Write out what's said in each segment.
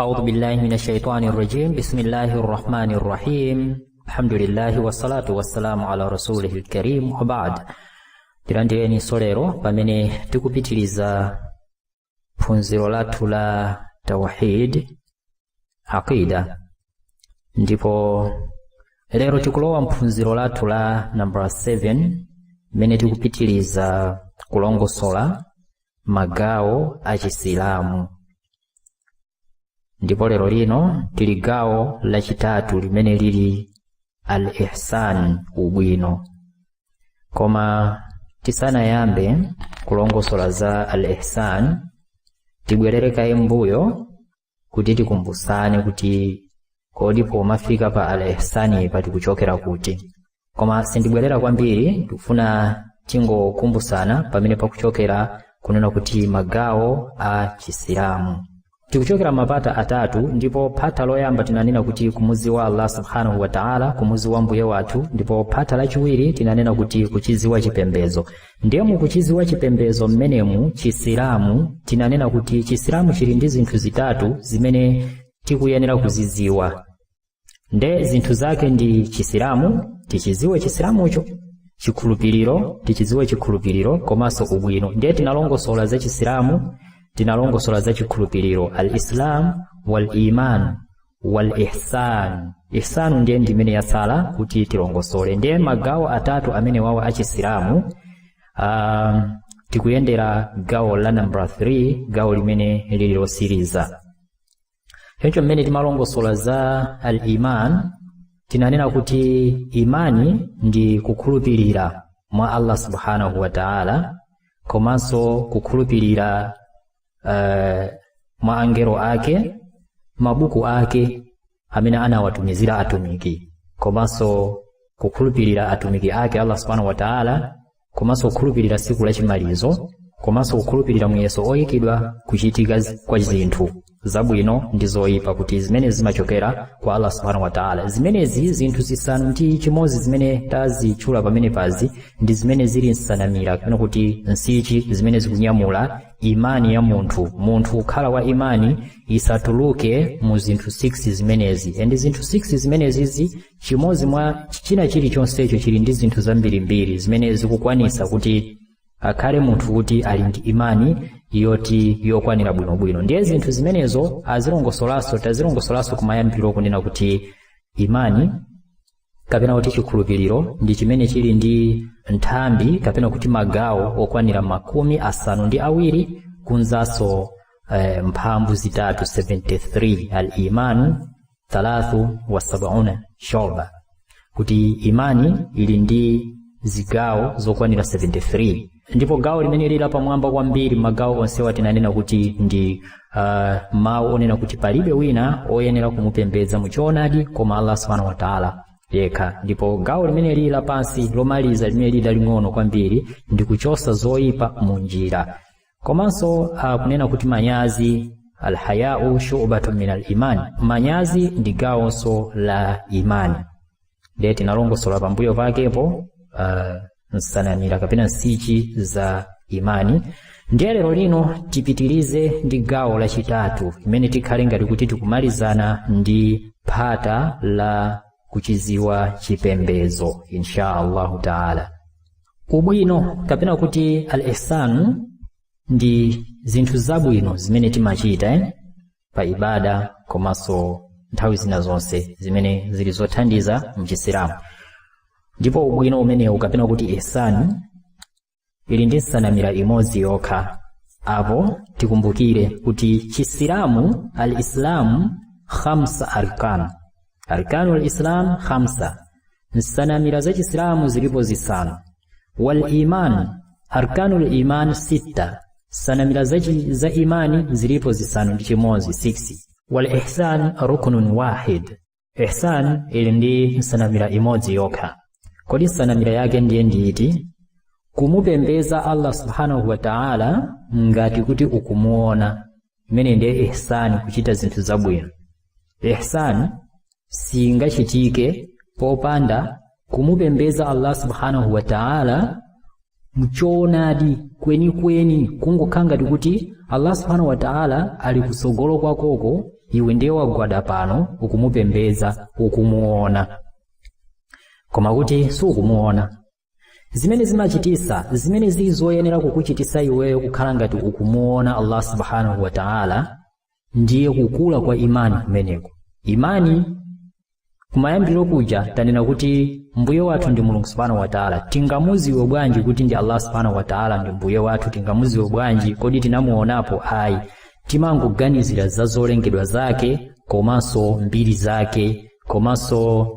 أعوذ بالله من الشيطان الرجيم بسم الله الرحمن الرحيم الحمد لله والصلاة والسلام على رسوله الكريم وبعد tilandireni solero pamene tikupitiriza phunziro lathu la tawhid aqida ndipo lero tikulowa mphunziro lathu la number 7 mene tikupitiriza kulongosola magawo a Chisilamu. Ndipo lero lino tili gawo lachitatu limene lili al-ihsan, ubwino. Koma tisanayambe kulongosola za al-ihsan, tibwerereka mbuyo kuti tikumbusane kuti kodi pomafika pa al-ihsani pati kuchokera kuti. Koma sindibwerera kwambiri, tikufuna tingokumbusana pamene pakuchokera kunena kuti magawo a Chisilamu. Tikuchokera mapata atatu, ndipo pata loyamba tinanena kuti kumuziwa Allah subhanahu wa ta'ala, kumuziwa mbuye wathu, ndipo pata lachiwiri tinanena kuti kuchiziwa chipembezo. Ndiye mu kuchiziwa chipembezo mmenemu Chisilamu tinanena kuti Chisilamu chili ndi zinthu zitatu zimene tikuyenera kuziziwa. Nde zinthu zake ndi Chisilamu, tichiziwe Chisilamucho, chikhulupiriro, tichiziwe chikhulupiriro, komanso ubwino. Ndiye tinalongosola za Chisilamu, tinalongosola za chikhulupiriro, al-Islam wal-iman wal-ihsan. Ihsanu ndiye ndimene yasala kuti tilongosole. Ndiye magawo atatu amene wawa a Chisilamu. Tikuyendera gawo la number 3, gawo limene lililosiriza. Hencho mmene timalongosola za al-iman, tinanena kuti imani ndi kukhulupirira mwa Allah subhanahu wa ta'ala, komanso kukhulupirira mwa angelo ake, mabuku ake amene anawatumizira atumiki, komanso kukhulupirira atumiki ake Allah subhanahu wa ta'ala, komanso kukhulupirira siku la chimalizo, komanso kukhulupirira muyeso oyikidwa kuchitika kwa zinthu zabwino ndi zoyipa kuti zimene zimachokera kwa Allah subhanahu wa ta'ala. Zimenezi zinthu zisanu ndi chimodzi zimene tazitchula pamene pazi ndi zimene zili nsanamira, kapena kuti nsichi zimene zikunyamula imani ya munthu kukhala wa imani isatuluke mu zinthu 6 zimenezi. And zinthu 6 zimenezi chimodzi mwa china chilichonsecho chili ndi zinthu zambirimbiri zimene zikukwanisa kuti akhale munthu kuti ali ndi imani yoti yokwanira bwinobwino. Ndiye zinthu zimenezo tazilongosolaso kumayambiro kunena kuti imani kapena kuti chikhulupiriro ndi chimene chili ndi nthambi kapena kuti magawo okwanira 70 kunzaso mphamvu zitatu 73, al-imanu 73 shoba, kuti imani ili ndi zigawo zokwanira 73. Ndipo gawo limene lila pamwamba kwambiri magawo onsewa tinanena kuti ndi mawu onena kuti palibe wina oyenera kumupembedza muchoonadi koma Allah subhanahu wa ta'ala yekha. Ndipo gawo limene lila pansi lomaliza limene lida ling'ono kwambiri ndi kuchosa zoyipa munjira. Komanso kunena kuti manyazi, al-haya'u shu'batun min al-iman, manyazi ndi gawonso la imani. Ndiye tinalongosola pambuyo pakepo nsanamira kapena nsichi za imani. Ndiye lero lino tipitirize ndi gawo lachitatu imene tikhale ngati kuti tikumalizana ndi phata la kuchiziwa chipembezo insha Allahu ta'ala. Ubwino kapena kuti al-ihsan ndi zinthu zabwino zimene timachita pa ibada komanso nthawi zina zonse zimene zili zothandiza mchisilamu. Ndipo ubwino umenewu kapena kuti ihsan ili ndi nsanamira imodzi yokha. Apo tikumbukire kuti Chisilamu, al-Islam 5 arkan. Arkanul Islam 5. Nsanamira za Chisilamu zilipo zisanu. Wal iman, arkanul iman 6. Nsanamira za imani zilipo zisanu ndi chimodzi 6. Wal ihsan ruknun wahid. Ihsan ili ndi nsanamira imodzi yokha. Kodi nsanamira yake ndiye nditi? Kumupembeza Allah subhanahu wa ta'ala ngati kuti ukumuona. Imene ndiye ihsan, kuchita zinthu zabwino. Ihsan singachitike popanda kumupembeza Allah subhanahu wa ta'ala mchoonadi kweni kungokhala ngati kuti Allah subhanahu wa ta'ala ali kusogolo kwakoko iwe ndiye wagwada pano ukumupembeza ukumuona koma kuti sukumuona. Zimene zimachitisa zimene zizoyenera kukuchitisa iweyo kukhala ngati ukumuona Allah subhanahu wa ta'ala ndiye kukula kwa imani kumeneko. Imani kumayambiro kuja tanena kuti mbuye wathu ndi Mulungu subhanahu wa ta'ala. Tingamuziwe bwanji kuti ndi Allah subhanahu wa ta'ala ndi mbuye wathu? Tingamuziwe bwanji kodi tinamuonapo? Ayi, timangoganizira za zolengedwa zake komanso mbiri zake komanso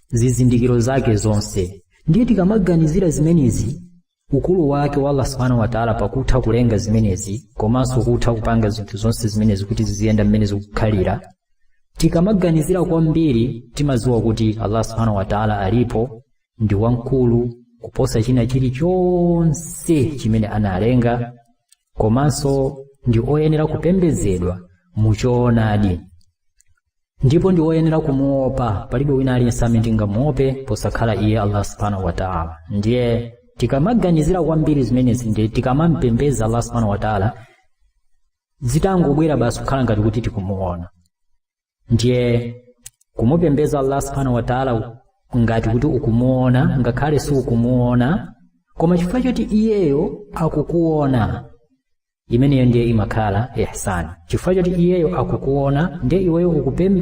zizindikiro zake zonse. Ndiye tikamaganizira zimenezi ukulu wake wa Allah subhanahu wa ta'ala pakutha kulenga zimenezi komanso kutha kupanga zinthu zonse zimenezi kuti ziziyenda mmenezi kukhalira, tikamaganizira kwambiri timaziwa kuti Allah subhanahu wa ta'ala alipo ndi wankulu kuposa china chilichonse chimene analenga komanso ndi oyenera kupembedzedwa muchoonadi, ndipo ndi oyenera kumuopa. Palibe wina aliyense amene tingamuope posakhala iye Allah subhanahu wa ta'ala. Ndiye tikamaganizira kwambiri zimenezi ndiye tikamampembeza Allah subhanahu wa ta'ala zitangobwera basi kukhala ngati kuti tikumuona. Ndiye kumupembeza Allah subhanahu wa ta'ala ngati kuti ukumuona ngakhale si ukumuona koma chifukwa choti iyeyo akukuona, imeneyo ndiye imakhala ihsan. Chifukwa choti iyeyo akukuona ndiye iweyo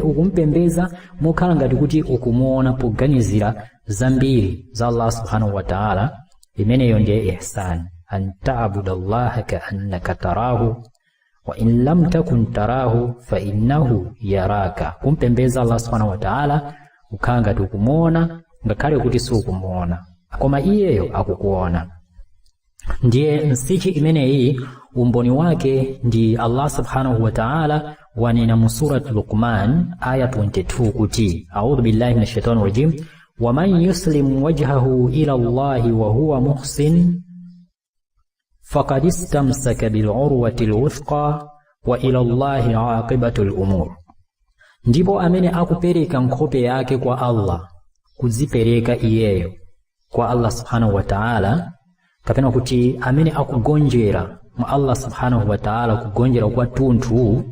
ukumpembeza mokhala ngati kuti ukumuona poganizira zambiri za Allah subhanahu wa ta'ala, imeneyo ndiye ihsan. An ta'budallaha ka'annaka tarahu wa in lam takun tarahu fa innahu yaraka. Kumpembeza Allah subhanahu wa ta'ala ukhala ngati ukumuona ngakhale kuti si ukumuona koma iyeyo akukuona. Ndiye nsichi imeneyi umboni wake ndi Allah subhanahu wa ta'ala wanena mu surati Luqman aya 22 kuti a'udhu billahi minash shaitani rajim wa man yuslim wajhahu ila Allahi wa huwa muhsin faqad istamsaka bil urwatil wuthqa wa ila Allahi aqibatul umur. Ndipo amene akupereka nkhope yake kwa Allah, kuzipereka iyeyo kwa Allah subhanahu wa ta'ala, kapena kuti amene akugonjera mwa Allah subhanahu wa ta'ala kugonjera kwa tunthu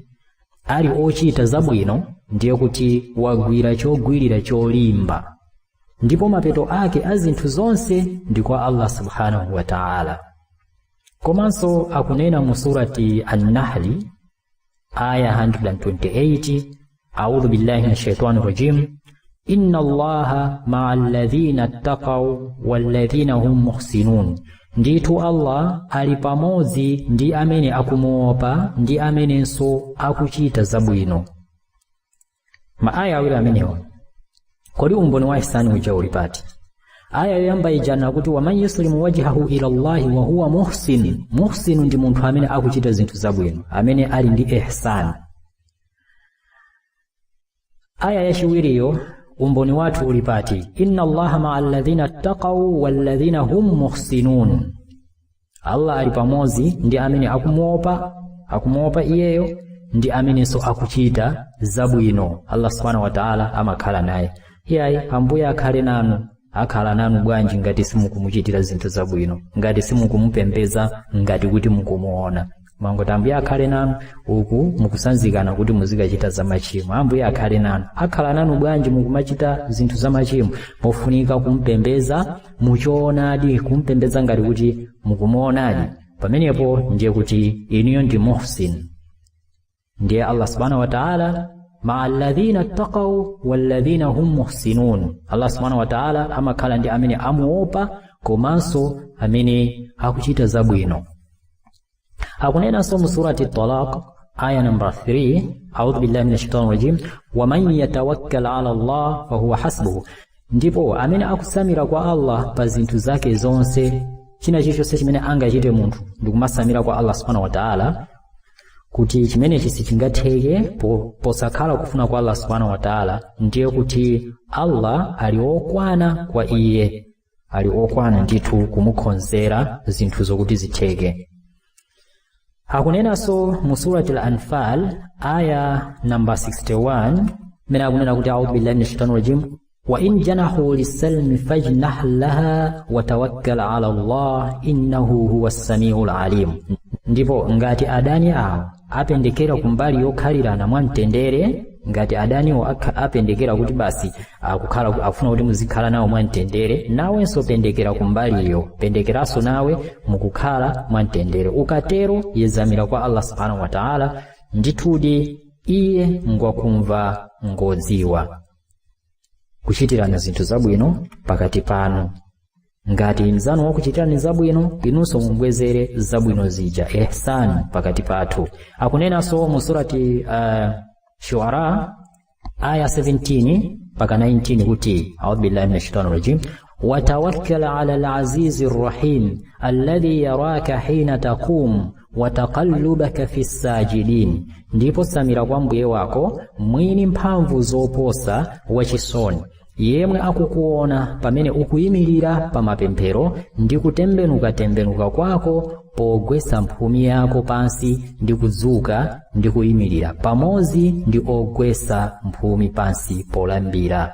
ali ochita zabwino, ndiye kuti wagwira chogwirira cholimba ndipo mapeto ake azinthu zonse ndi kwa Allah subhanahu wa ta'ala. Komanso akunena mu surati An-Nahl aya 128 a'udhu billahi minash shaitani rajim inna Allaha ma'al ladhina taqaw wal ladhina hum muhsinun. Nditu Allah ali pamodzi ndi amene akumuopa ndi amenenso akuchita zabwino. Maaya awiri amenewa kodi umboni wa ihsani uja ulipati? Aya yoyamba ijana kuti wa man yuslimu wajhahu ila Allahi wa huwa muhsin. Muhsin ndi munthu amene akuchita zinthu zabwino, amene ali ndi ihsani. Aya yachiwiriyo umboni wathu ulipati inna Allaha ma'al ladhina taqaw wal ladhina hum muhsinun. Allah ali pamodzi ndi amene akumuopa iyeyo ndi amenenso akuchita zabwino. Allah subhanahu wa ta'ala amakhala naye. Iyayi ambuye akhale nanu. Akhala nanu bwanji ngati simukumuchitira zinthu zabwino, ngati simukumupembeza ngati kuti mukumuona? Mangoti ambuye akhale nanu uku mukusanzikana kuti muzikachita za machimo. Ambuye akhale nanu. Akhala nanu bwanji mukumachita zinthu za machimo? Mofunika kumpembeza muchoonadi, kumpembeza ngati kuti mukumuonadi. Pamenepo ndiye kuti iniyo ndi muhsin. Ndiye Allah subhanahu wa ta'ala ma'al ladhina taqaw wal ladhina hum muhsinun. Allah subhanahu wa ta'ala amakhala ndi amene amuopa komanso amene akuchita zabwino. Akunena so mu surati Talaq aya number 3 a'udhu billahi minash shaitani rajim wa man yatawakkal 'ala Allah fa huwa hasbuhu. Ndipo amene akusamira kwa Allah pa zinthu zake zonse, china chilichonse chimene angachite munthu ndikumasamira kwa Allah subhanahu wa ta'ala, kuti chimene chisichingatheke posakhala kufuna kwa Allah subhanahu wa ta'ala, ndiye kuti Allah ali okwana kwa iye, ali okwana ndithu kumukhonzera zinthu zokuti zitheke. Akunena so mu surati Al-Anfal aya number 61 mene akunena kuti a'udhu billahi minash shaitani rajim wa in janahu lis-salmi fajnah laha wa tawakkal 'ala Allah innahu huwas samiul alim. ndipo ngati adani awo apendekera kumbali yokhalirana mwamtendere, ngati adaniwo apendekera kuti basi akufuna kuti muzikhala nawo mwamtendere, nawenso pendekera kumbaliyo, pendekeraso nawe mukukhala mwamtendere. Ukatero yezamira kwa Allah subhanahu wa ta'ala, ndithudi iye ngwakumva ngodziwa. Kuchitirana zinthu zabwino pakati panu, ngati mzanu wakuchitirani zabwino inunso mubwezere zabwino zija, ihsan pakati pathu. Akunenanso mu surati Shuara aya 17 mpaka 19 kuti a'udhu billahi minash shaitani rajim wa tawakkal 'ala al-'azizir rahim alladhi yaraka hina taqum wa taqallubaka fis sajidin, ndipo samira kwa mbuye wako mwini mphamvu zoposa wachisoni, yemwe akukuona pamene ukuyimirira pa mapemphero ndi kutembenuka kwako pogwesa mphumi yako pansi ndi kudzuka ndi kuyimirira pamodzi ndi ogwesa mphumi pansi polambira.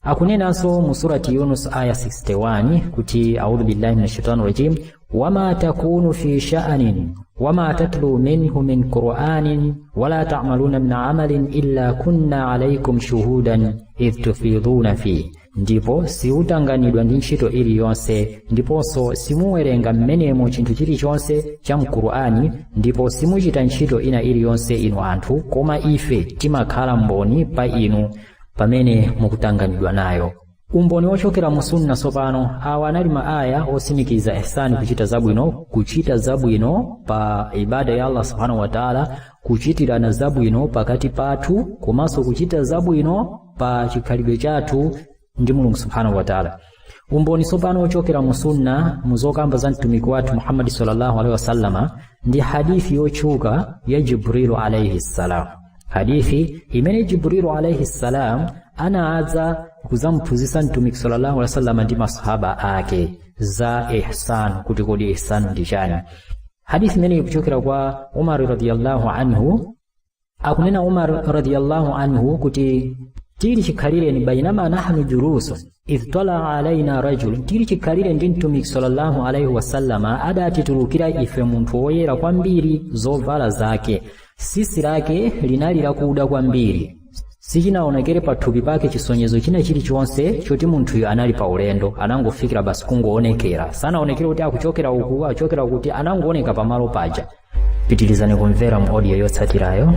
Akunenanso mu surati Yunus aya 61 kuti a'udhu billahi minash shaitani rajim wama takunu fi sha'anin wama tatlu minhu min qur'anin wala ta'maluna min 'amalin illa kunna 'alaykum shuhudan idh tufiduna fi, ndipo siutanganidwa ndi ntchito iliyonse ndiponso simuwerenga mmenemo chinthu chilichonse cha mqur'ani, ndipo simuchita ntchito ina iliyonse inu anthu, koma ife timakhala mboni pa inu pamene mukutanganidwa nayo. Umboni wochokera mu sunna sopano awa anali maaya osimikiza ihsani, kuchita zabwino pa ibada ya Allah subhanahu wa ta'ala, kuchitirana zabwino pakati pathu, komanso kuchita zabwino pa chikhalidwe chathu ndi Mulungu subhanahu wa ta'ala. Umboni sopano wochokera mu sunna muzokamba za mtumiki wathu Muhammad sallallahu alaihi wasallama ndi hadithi yochuka ya Jibril alayhi salam. Hadithi imene Jibril alayhi salam anaadza kuzamphunzitsa mtumiki sallallahu alaihi wasallam ndi masahaba ake za ihsan, kuti kodi ihsan ndi chani. Hadithi imene ikuchokera kwa Umar radhiyallahu anhu. Akunena Umar radhiyallahu anhu kuti tili chikhalire ni bainama nahnu jurusun idh tala alaina rajul, tili chikhalire ndi mtumiki sallallahu alaihi wasallama adatitulukira ife munthu woyera kwambiri zovala zake, sisi lake linali lakuda kwambiri, sichinaonekere pathupi pake chisonyezo china chilichonse choti munthuyo anali pa ulendo, anangofikira basi kungoonekera, sanaonekere kuti akuchokera uku achokera kuti, anangooneka pamalo paja. Pitirizani kumvera mu audio yotsatirayo.